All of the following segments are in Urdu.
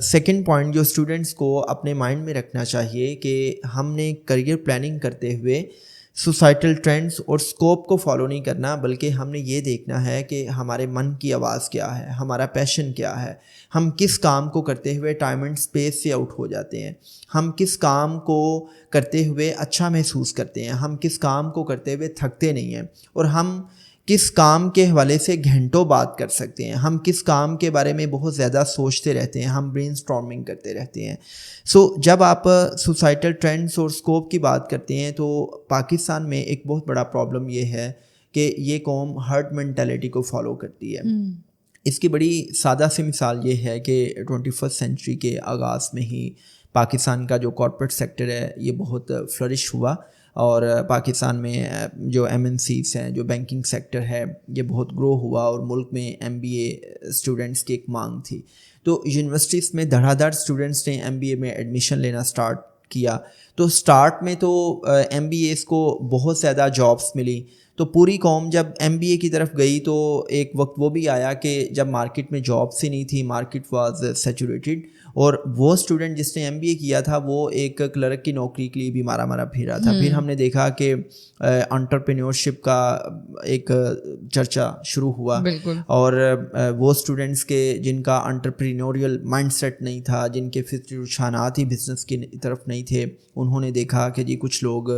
سیکنڈ پوائنٹ جو اسٹوڈنٹس کو اپنے مائنڈ میں رکھنا چاہیے کہ ہم نے کریئر پلاننگ کرتے ہوئے سوسائٹل ٹرینڈز اور اسکوپ کو فالو نہیں کرنا، بلکہ ہم نے یہ دیکھنا ہے کہ ہمارے من کی آواز کیا ہے، ہمارا پیشن کیا ہے، ہم کس کام کو کرتے ہوئے ٹائم اینڈ اسپیس سے آؤٹ ہو جاتے ہیں، ہم کس کام کو کرتے ہوئے اچھا محسوس کرتے ہیں، ہم کس کام کو کرتے ہوئے تھکتے نہیں ہیں، اور ہم کس کام کے حوالے سے گھنٹوں بات کر سکتے ہیں، ہم کس کام کے بارے میں بہت زیادہ سوچتے رہتے ہیں، ہم برین اسٹارمنگ کرتے رہتے ہیں۔ جب آپ سوسائٹل ٹرینڈس اور اسکوپ کی بات کرتے ہیں تو پاکستان میں ایک بہت بڑا پرابلم یہ ہے کہ یہ قوم ہرڈ مینٹیلٹی کو فالو کرتی ہے۔ اس کی بڑی سادہ سی مثال یہ ہے کہ 21 سینچری کے آغاز میں ہی پاکستان کا جو کارپوریٹ سیکٹر ہے یہ بہت فلرش ہوا، اور پاکستان میں جو MNCs ہیں، جو بینکنگ سیکٹر ہے، یہ بہت گرو ہوا، اور ملک میں MBA اسٹوڈنٹس کی ایک مانگ تھی۔ تو یونیورسٹیز میں دھڑا دھڑ اسٹوڈنٹس نے MBA میں ایڈمیشن لینا سٹارٹ کیا۔ تو سٹارٹ میں تو MBAs کو بہت زیادہ جابس ملی، تو پوری قوم جب MBA کی طرف گئی تو ایک وقت وہ بھی آیا کہ جب مارکیٹ میں جابس ہی نہیں تھی، مارکیٹ واز سیچوریٹڈ، اور وہ اسٹوڈنٹ جس نے MBA کیا تھا وہ ایک کلرک کی نوکری کے لیے بھی مارا مارا پھر رہا تھا۔ پھر ہم نے دیکھا کہ انٹرپرینیورشپ کا ایک چرچا شروع ہوا، اور وہ اسٹوڈنٹس کے جن کا انٹرپرینوریل مائنڈ سیٹ نہیں تھا، جن کے فطری رجحانات ہی بزنس کی طرف نہیں تھے، انہوں نے دیکھا کہ جی کچھ لوگ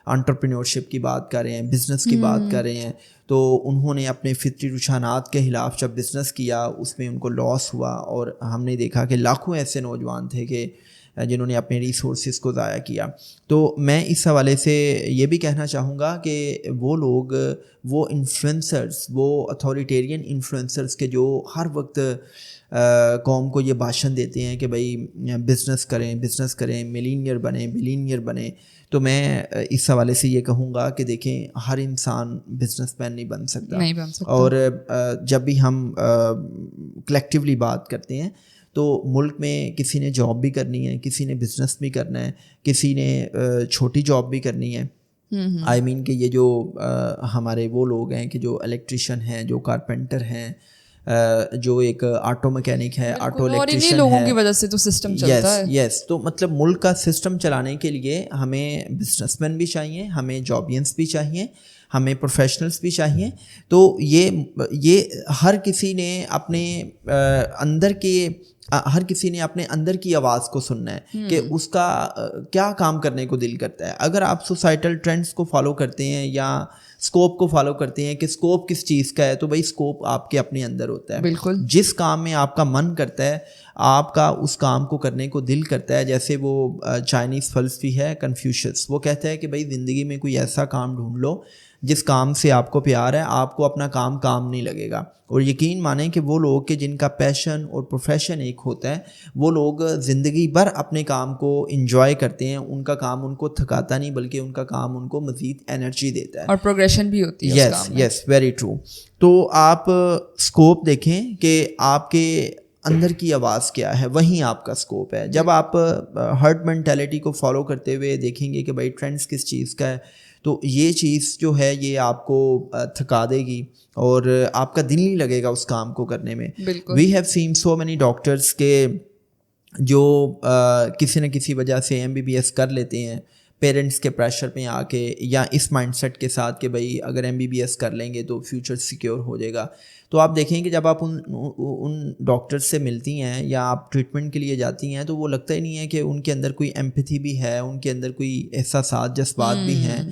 انٹرپرینورشپ کی بات کر رہے ہیں، بزنس کی بات کر رہے ہیں، تو انہوں نے اپنے فطری رجحانات کے خلاف جب بزنس کیا اس میں ان کو لاس ہوا، اور ہم نے دیکھا کہ لاکھوں ایسے نوجوان تھے کہ جنہوں نے اپنے ریسورسز کو ضائع کیا۔ تو میں اس حوالے سے یہ بھی کہنا چاہوں گا کہ وہ لوگ، وہ انفلوئنسرز، وہ اتھارٹیرین انفلوئنسرز کے جو ہر وقت قوم کو یہ بھاشن دیتے ہیں کہ بھائی بزنس کریں، ملینئر بنیں، بلینئر بنیں، تو میں اس حوالے سے یہ کہوں گا کہ دیکھیں ہر انسان بزنس مین نہیں بن سکتا، اور جب بھی ہم کلیکٹیولی بات کرتے ہیں تو ملک میں کسی نے جاب بھی کرنی ہے، کسی نے بزنس بھی کرنا ہے، کسی نے چھوٹی جاب بھی کرنی ہے۔ آئی مین کہ یہ جو ہمارے وہ لوگ ہیں کہ جو الیکٹریشین ہیں، جو کارپینٹر ہیں، جو ایک آٹو میکینک ہے، آٹو الیکٹریشین ہے، لوگوں کی وجہ سے تو سسٹم چلتا ہے۔ یس، تو مطلب ملک کا سسٹم چلانے کے لیے ہمیں بزنس مین بھی چاہیے، ہمیں جابینس بھی چاہیے، ہمیں پروفیشنلس بھی چاہیے۔ تو یہ ہر کسی نے اپنے اندر کی آواز کو سننا ہے کہ اس کا کیا کام کرنے کو دل کرتا ہے۔ اگر آپ سوسائٹل ٹرینڈس کو فالو کرتے ہیں یا اسکوپ کو فالو کرتے ہیں کہ اسکوپ کس چیز کا ہے، تو بھائی اسکوپ آپ کے اپنے اندر ہوتا ہے۔ بالکل، جس کام میں آپ کا من کرتا ہے، آپ کا اس کام کو کرنے کو دل کرتا ہے، جیسے وہ چائنیز فلسفی ہے کنفیوشس، وہ کہتا ہے کہ بھائی زندگی میں کوئی ایسا کام ڈھونڈ لو جس کام سے آپ کو پیار ہے، آپ کو اپنا کام نہیں لگے گا۔ اور یقین مانیں کہ وہ لوگ کہ جن کا پیشن اور پروفیشن ایک ہوتا ہے، وہ لوگ زندگی بھر اپنے کام کو انجوائے کرتے ہیں، ان کا کام ان کو تھکاتا نہیں، بلکہ ان کا کام ان کو مزید انرجی دیتا ہے، اور پروگریشن بھی ہوتی ہے۔ یس، ویری ٹرو۔ تو آپ اسکوپ دیکھیں کہ آپ کے اندر کی آواز کیا ہے، وہیں آپ کا اسکوپ ہے۔ جب آپ ہرڈ مینٹیلٹی کو فالو کرتے ہوئے دیکھیں گے کہ بھائی ٹرینڈس کس چیز کا ہے، تو یہ چیز جو ہے یہ آپ کو تھکا دے گی اور آپ کا دل نہیں لگے گا اس کام کو کرنے میں۔ We have seen so many doctors کے جو کسی نہ کسی وجہ سے MBBS کر لیتے ہیں پیرنٹس کے پریشر میں آ کے، یا اس مائنڈ سیٹ کے ساتھ کہ بھائی اگر MBBS کر لیں گے تو فیوچر سیکیور ہو جائے گا۔ تو آپ دیکھیں کہ جب آپ ان ڈاکٹرز سے ملتی ہیں یا آپ ٹریٹمنٹ کے لیے جاتی ہیں تو وہ لگتا ہی نہیں ہے کہ ان کے اندر کوئی ایمپتھی بھی ہے، ان کے اندر کوئی احساسات، جذبات بھی ہیں۔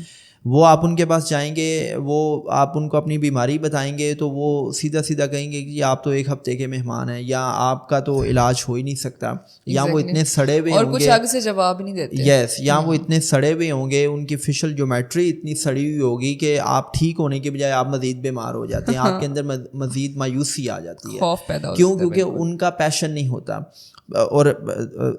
وہ آپ ان کے پاس جائیں گے، وہ آپ ان کو اپنی بیماری بتائیں گے تو وہ سیدھا کہیں گے کہ آپ تو ایک ہفتے کے مہمان ہیں، یا آپ کا تو علاج ہو ہی نہیں سکتا، یا وہ اتنے سڑے ہوئے ہوں گے، اور کچھ آگے سے جواب نہیں دیتے۔ یس، یا وہ اتنے سڑے ہوئے ہوں گے، ان کی فیشل جیومیٹری اتنی سڑی ہوئی ہوگی کہ آپ ٹھیک ہونے کے بجائے آپ مزید بیمار ہو جاتے ہیں، آپ کے اندر مزید مایوسی آ جاتی ہے، خوف پیدا ہوتا ہے، کیونکہ ان کا پیشن نہیں ہوتا۔ اور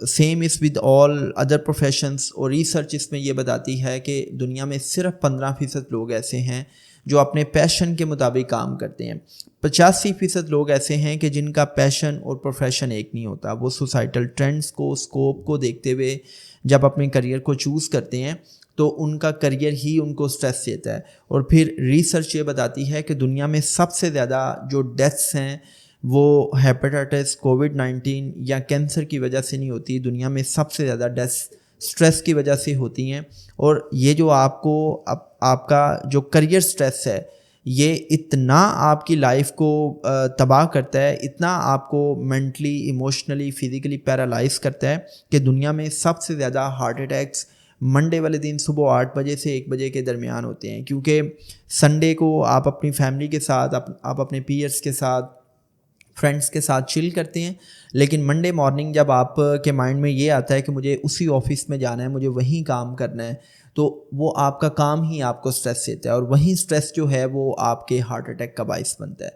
same is with all other professions, اور ریسرچ اس میں یہ بتاتی ہے کہ دنیا میں صرف 15% لوگ ایسے ہیں جو اپنے پیشن کے مطابق کام کرتے ہیں، 85% لوگ ایسے ہیں کہ جن کا پیشن اور پروفیشن ایک نہیں ہوتا۔ وہ سوسائٹل ٹرینڈس کو، اسکوپ کو دیکھتے ہوئے جب اپنے کریئر کو چوز کرتے ہیں تو ان کا کریئر ہی ان کو سٹریس دیتا ہے۔ اور پھر ریسرچ یہ بتاتی ہے کہ دنیا میں سب سے زیادہ جو ڈیتھس ہیں وہ ہیپیٹائٹس، کووڈ-19 یا کینسر کی وجہ سے نہیں ہوتی. دنیا میں سب سے زیادہ ڈیتھ اسٹریس کی وجہ سے ہوتی ہیں. اور یہ جو آپ کو آپ کا جو کریئر اسٹریس ہے یہ اتنا آپ کی لائف کو تباہ کرتا ہے، اتنا آپ کو مینٹلی، ایموشنلی، فزیکلی پیرالائز کرتا ہے کہ دنیا میں سب سے زیادہ ہارٹ اٹیکس منڈے والے دن صبح 8 بجے سے 1 بجے کے درمیان ہوتے ہیں. کیونکہ سنڈے کو آپ اپنی فیملی کے ساتھ، آپ اپنے پیئرس کے ساتھ، فرینڈس کے ساتھ چل کرتے ہیں، لیکن منڈے مارننگ جب آپ کے مائنڈ میں یہ آتا ہے کہ مجھے اسی آفس میں جانا ہے، مجھے وہیں کام کرنا ہے، تو وہ آپ کا کام ہی آپ کو اسٹریس دیتا ہے، اور وہیں اسٹریس جو ہے وہ آپ کے ہارٹ اٹیک کا باعث بنتا ہے.